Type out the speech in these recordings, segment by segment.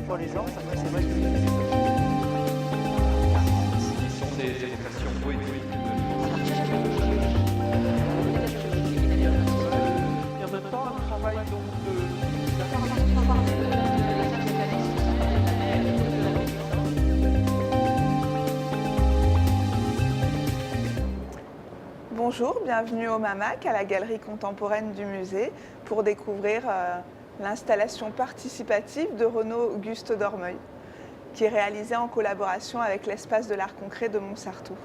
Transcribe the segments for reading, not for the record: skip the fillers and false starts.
pour les gens, parce que c'est vrai que Ce sont des évocations poétiques. et en même temps un travail donc Bonjour, bienvenue au MAMAC, à la Galerie contemporaine du musée, pour découvrir l'installation participative de Renaud Auguste Dormeuil, qui est réalisée en collaboration avec l'Espace de l'Art Concret de Montsartou.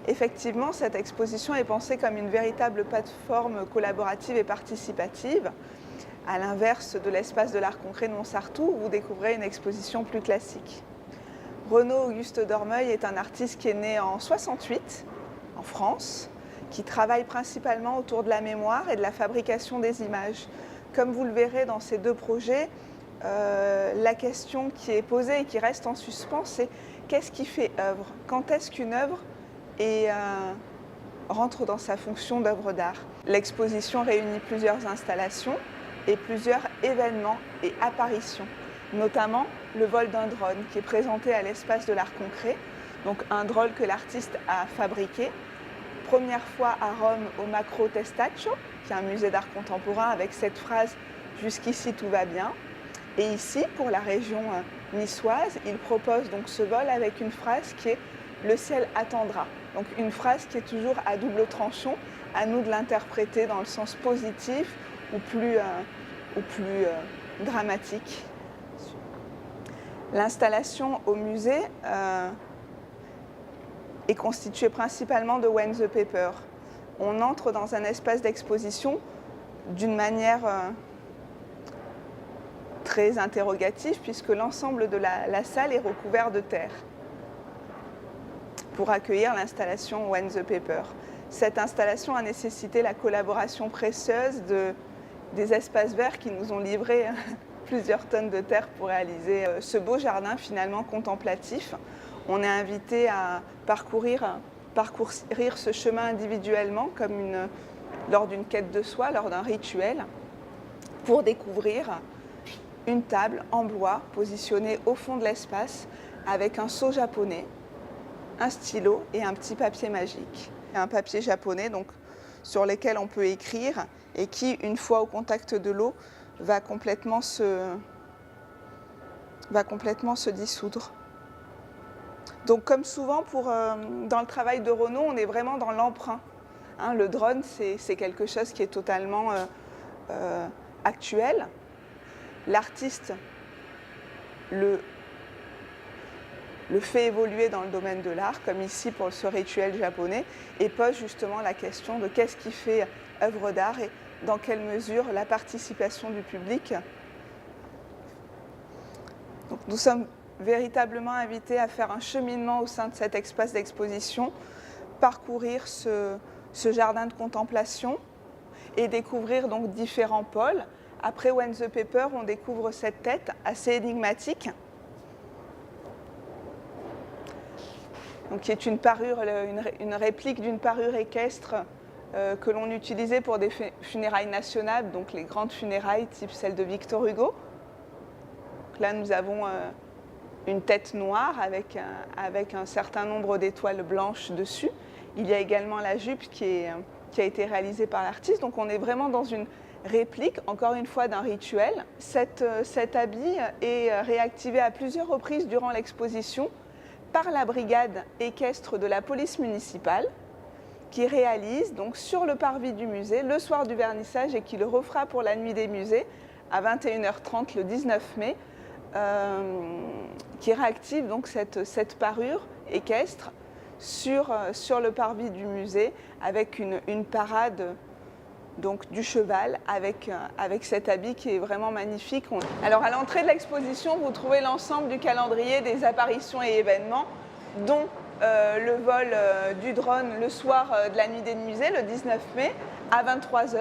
Effectivement, cette exposition est pensée comme une véritable plateforme collaborative et participative. À l'inverse de l'Espace de l'Art Concret de Montsartou, vous découvrez une exposition plus classique. Renaud Auguste Dormeuil est un artiste qui est né en 68, en France, qui travaille principalement autour de la mémoire et de la fabrication des images. Comme vous le verrez dans ces deux projets, la question qui est posée et qui reste en suspens, c'est qu'est-ce qui fait œuvre? Quand est-ce qu'une œuvre rentre dans sa fonction d'œuvre d'art? L'exposition réunit plusieurs installations et plusieurs événements et apparitions, notamment le vol d'un drone qui est présenté à l'Espace de l'Art Concret, donc un drone que l'artiste a fabriqué. Première fois à Rome au Macro Testaccio, qui est un musée d'art contemporain avec cette phrase « Jusqu'ici tout va bien ». Et ici, pour la région niçoise, il propose donc ce vol avec une phrase qui est « Le ciel attendra ». Donc une phrase qui est toujours à double tranchant, à nous de l'interpréter dans le sens positif ou plus dramatique. L'installation au musée est constituée principalement de When the Paper. On entre dans un espace d'exposition d'une manière très interrogative puisque l'ensemble de la salle est recouvert de terre pour accueillir l'installation When the Paper. Cette installation a nécessité la collaboration précieuse des espaces verts qui nous ont livré plusieurs tonnes de terre pour réaliser ce beau jardin finalement contemplatif. On est invité à parcourir ce chemin individuellement comme lors d'une quête de soi, lors d'un rituel, pour découvrir une table en bois positionnée au fond de l'espace avec un seau japonais, un stylo et un petit papier magique. Un papier japonais donc, sur lequel on peut écrire et qui, une fois au contact de l'eau, va complètement se dissoudre. Donc comme souvent dans le travail de Renaud, on est vraiment dans l'emprunt. Le drone, c'est quelque chose qui est totalement actuel. L'artiste le fait évoluer dans le domaine de l'art, comme ici pour ce rituel japonais, et pose justement la question de qu'est-ce qui fait œuvre d'art et dans quelle mesure la participation du public. Donc, nous sommes véritablement invités à faire un cheminement au sein de cet espace d'exposition, parcourir ce jardin de contemplation et découvrir donc différents pôles. Après When the Paper, on découvre cette tête assez énigmatique, donc qui est une réplique d'une parure équestre que l'on utilisait pour des funérailles nationales, donc les grandes funérailles type celle de Victor Hugo. Donc là, nous avons une tête noire avec un certain nombre d'étoiles blanches dessus. Il y a également la jupe qui a été réalisée par l'artiste. Donc on est vraiment dans une réplique, encore une fois, d'un rituel. Cet habit est réactivé à plusieurs reprises durant l'exposition par la brigade équestre de la police municipale qui réalise donc sur le parvis du musée le soir du vernissage et qui le refera pour la nuit des musées à 21h30 le 19 mai, qui réactive donc cette parure équestre sur le parvis du musée avec une parade donc, du cheval avec cet habit qui est vraiment magnifique. Alors à l'entrée de l'exposition, vous trouvez l'ensemble du calendrier des apparitions et événements, dont le vol du drone le soir de la nuit des musées, le 19 mai, à 23h,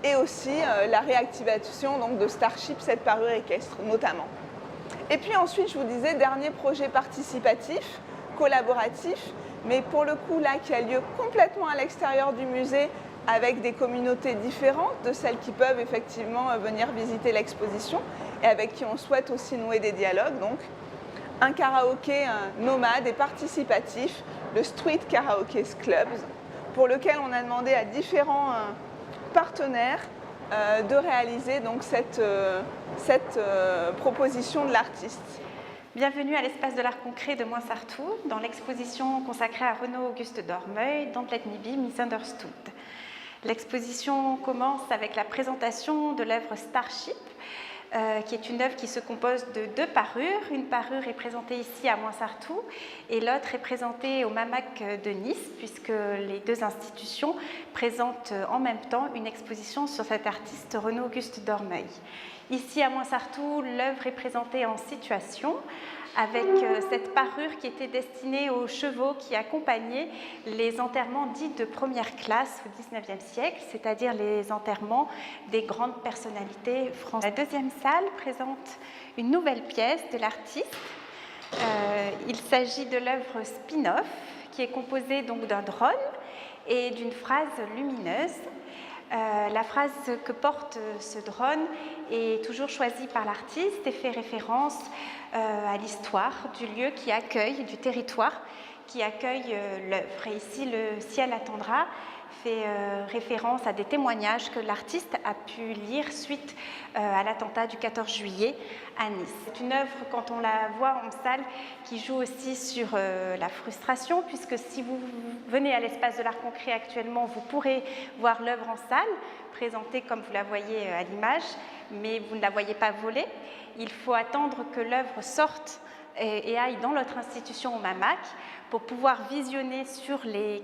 et aussi la réactivation donc, de Starship, cette parure équestre notamment. Et puis ensuite, je vous disais, dernier projet participatif, collaboratif, mais pour le coup là qui a lieu complètement à l'extérieur du musée avec des communautés différentes de celles qui peuvent effectivement venir visiter l'exposition et avec qui on souhaite aussi nouer des dialogues. Donc, un karaoké nomade et participatif, le Street Karaoke Club, pour lequel on a demandé à différents partenaires de réaliser donc cette proposition de l'artiste. Bienvenue à l'espace de l'art concret de Moinsartou, dans l'exposition consacrée à Renaud-Auguste Dormeuil, Don't Let Me Be Misunderstood. L'exposition commence avec la présentation de l'œuvre Starship, qui est une œuvre qui se compose de 2 parures. Une parure est présentée ici à Moinsartou et l'autre est présentée au MAMAC de Nice, puisque les 2 institutions présentent en même temps une exposition sur cet artiste Renaud-Auguste Dormeuil. Ici à Moinsartou, l'œuvre est présentée en situation avec cette parure qui était destinée aux chevaux qui accompagnaient les enterrements dits de première classe au XIXe siècle, c'est-à-dire les enterrements des grandes personnalités françaises. La deuxième salle présente une nouvelle pièce de l'artiste. Il s'agit de l'œuvre Spin-off, qui est composée donc d'un drone et d'une phrase lumineuse. La phrase que porte ce drone est toujours choisie par l'artiste et fait référence à l'histoire du lieu qui accueille, du territoire qui accueille l'œuvre. Et ici, le ciel attendra fait référence à des témoignages que l'artiste a pu lire suite à l'attentat du 14 juillet à Nice. C'est une œuvre, quand on la voit en salle, qui joue aussi sur la frustration, puisque si vous venez à l'espace de l'art concret actuellement, vous pourrez voir l'œuvre en salle, présentée comme vous la voyez à l'image, mais vous ne la voyez pas voler. Il faut attendre que l'œuvre sorte et aille dans notre institution au MAMAC pour pouvoir visionner sur les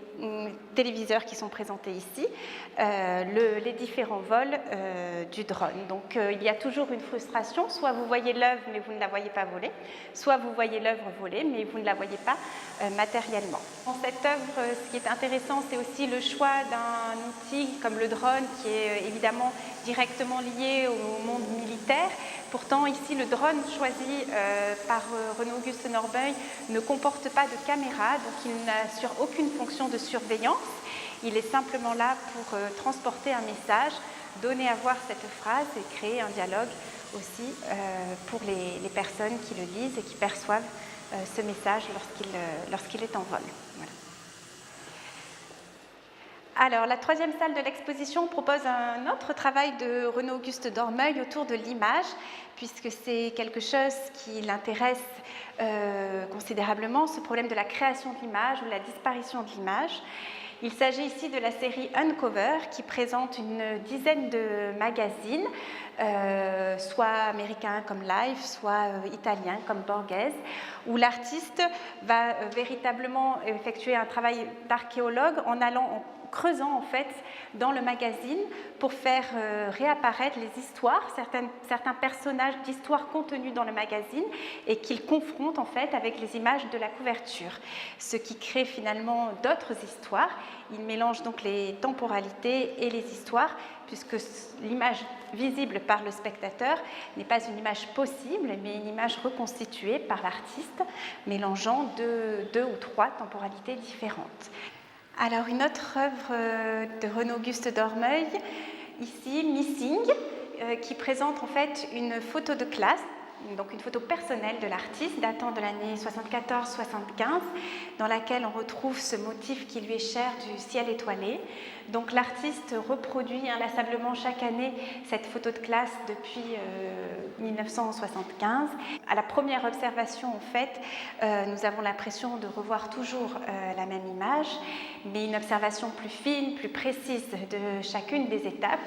téléviseurs qui sont présentés ici les différents vols du drone. Donc il y a toujours une frustration, soit vous voyez l'œuvre mais vous ne la voyez pas voler, soit vous voyez l'œuvre voler mais vous ne la voyez pas matériellement. Dans cette œuvre, ce qui est intéressant, c'est aussi le choix d'un outil comme le drone qui est évidemment directement lié au monde militaire. Pourtant, ici, le drone choisi par Renaud-Auguste Dormeuil ne comporte pas de caméra, donc il n'assure aucune fonction de surveillance. Il est simplement là pour transporter un message, donner à voir cette phrase et créer un dialogue aussi pour les personnes qui le lisent et qui perçoivent ce message lorsqu'il est en vol. Voilà. Alors, la troisième salle de l'exposition propose un autre travail de Renaud-Auguste Dormeuil autour de l'image, puisque c'est quelque chose qui l'intéresse considérablement, ce problème de la création de l'image ou la disparition de l'image. Il s'agit ici de la série Uncover, qui présente une dizaine de magazines, soit américains comme Life, soit italiens comme Borghese, où l'artiste va véritablement effectuer un travail d'archéologue en allant creusant en fait dans le magazine pour faire réapparaître les histoires, certains personnages d'histoires contenus dans le magazine et qu'il confronte en fait avec les images de la couverture, ce qui crée finalement d'autres histoires. Il mélange donc les temporalités et les histoires puisque l'image visible par le spectateur n'est pas une image possible mais une image reconstituée par l'artiste mélangeant deux ou 3 temporalités différentes. Alors, une autre œuvre de Renaud-Auguste Dormeuil, ici, Missing, qui présente en fait une photo de classe, donc une photo personnelle de l'artiste datant de l'année 74-75, dans laquelle on retrouve ce motif qui lui est cher du ciel étoilé. Donc l'artiste reproduit inlassablement chaque année cette photo de classe depuis 1975. À la première observation, en fait, nous avons l'impression de revoir toujours la même image, mais une observation plus fine, plus précise de chacune des étapes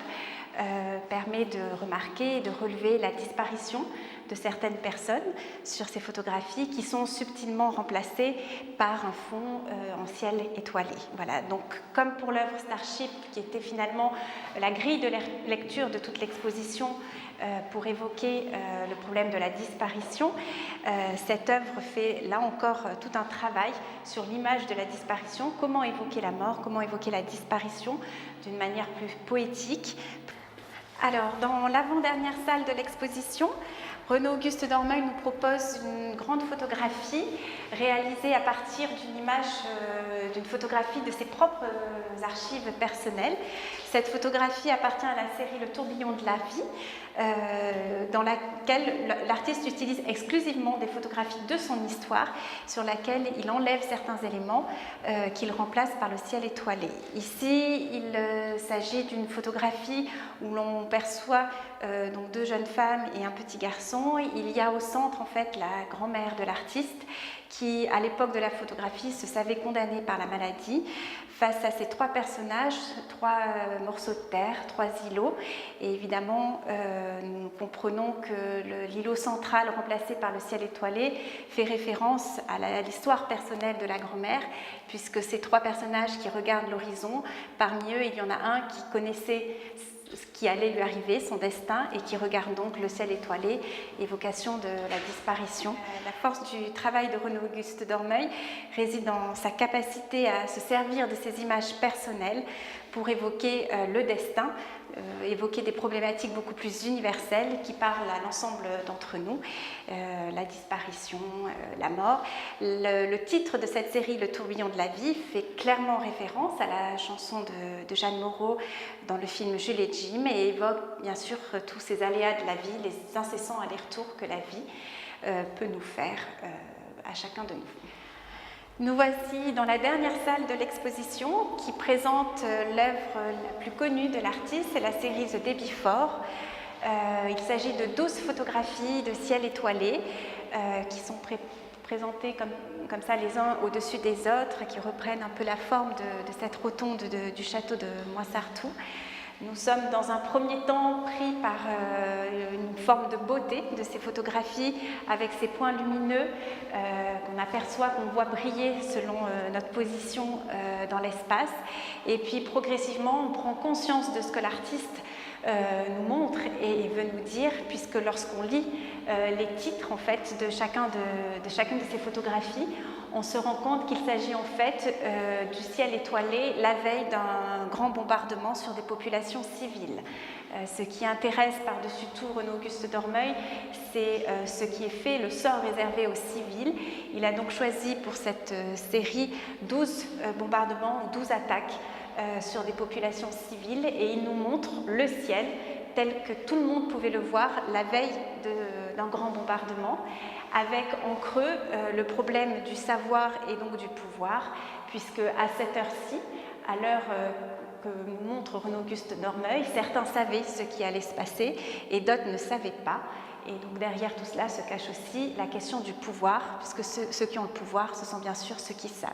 permet de remarquer et de relever la disparition de certaines personnes sur ces photographies qui sont subtilement remplacées par un fond en ciel étoilé. Voilà, donc comme pour l'œuvre Starship, qui était finalement la grille de lecture de toute l'exposition pour évoquer le problème de la disparition, cette œuvre fait là encore tout un travail sur l'image de la disparition, comment évoquer la mort, comment évoquer la disparition d'une manière plus poétique. Alors, dans l'avant-dernière salle de l'exposition, Renaud Auguste Dormeuil nous propose une grande photographie réalisée à partir d'une image, d'une photographie de ses propres archives personnelles. Cette photographie appartient à la série Le tourbillon de la vie, dans laquelle l'artiste utilise exclusivement des photographies de son histoire, sur laquelle il enlève certains éléments qu'il remplace par le ciel étoilé. Ici, il s'agit d'une photographie où l'on perçoit donc 2 jeunes femmes et un petit garçon. Il y a au centre en fait la grand-mère de l'artiste qui, à l'époque de la photographie, se savait condamnée par la maladie. Face à ces 3 personnages, 3 morceaux de terre, 3 îlots, et évidemment, nous comprenons que l'îlot central remplacé par le ciel étoilé fait référence à l'histoire personnelle de la grand-mère, puisque ces 3 personnages qui regardent l'horizon, parmi eux, il y en a un qui connaissait ce qui allait lui arriver, son destin, et qui regarde donc le ciel étoilé, évocation de la disparition. La force du travail de Renaud Auguste Dormeuil réside dans sa capacité à se servir de ses images personnelles pour évoquer le destin, évoquer des problématiques beaucoup plus universelles qui parlent à l'ensemble d'entre nous, la disparition, la mort. Le titre de cette série, Le tourbillon de la vie, fait clairement référence à la chanson de Jeanne Moreau dans le film Jules et Jim et évoque bien sûr tous ces aléas de la vie, les incessants allers-retours que la vie peut nous faire à chacun de nous. Nous voici dans la dernière salle de l'exposition qui présente l'œuvre la plus connue de l'artiste, c'est la série The Day Before. Il s'agit de 12 photographies de ciel étoilé qui sont présentées comme ça les uns au-dessus des autres, qui reprennent un peu la forme de cette rotonde du château de Moissartou. Nous sommes dans un premier temps pris par une forme de beauté de ces photographies avec ces points lumineux qu'on aperçoit, qu'on voit briller selon notre position dans l'espace. Et puis progressivement, on prend conscience de ce que l'artiste nous montre et veut nous dire, puisque lorsqu'on lit les titres en fait, de chacune de ces photographies, on se rend compte qu'il s'agit en fait du ciel étoilé la veille d'un grand bombardement sur des populations civiles. Ce qui intéresse par-dessus tout Renaud Auguste Dormeuil, c'est ce qui est fait, le sort réservé aux civils. Il a donc choisi pour cette série 12 bombardements, 12 attaques sur des populations civiles, et il nous montre le ciel tel que tout le monde pouvait le voir la veille d'un grand bombardement, avec en creux le problème du savoir et donc du pouvoir, puisque à cette heure-ci, à l'heure que nous montre Renaud Auguste Dormeuil, certains savaient ce qui allait se passer et d'autres ne savaient pas. Et donc derrière tout cela se cache aussi la question du pouvoir, puisque ceux qui ont le pouvoir, ce sont bien sûr ceux qui savent.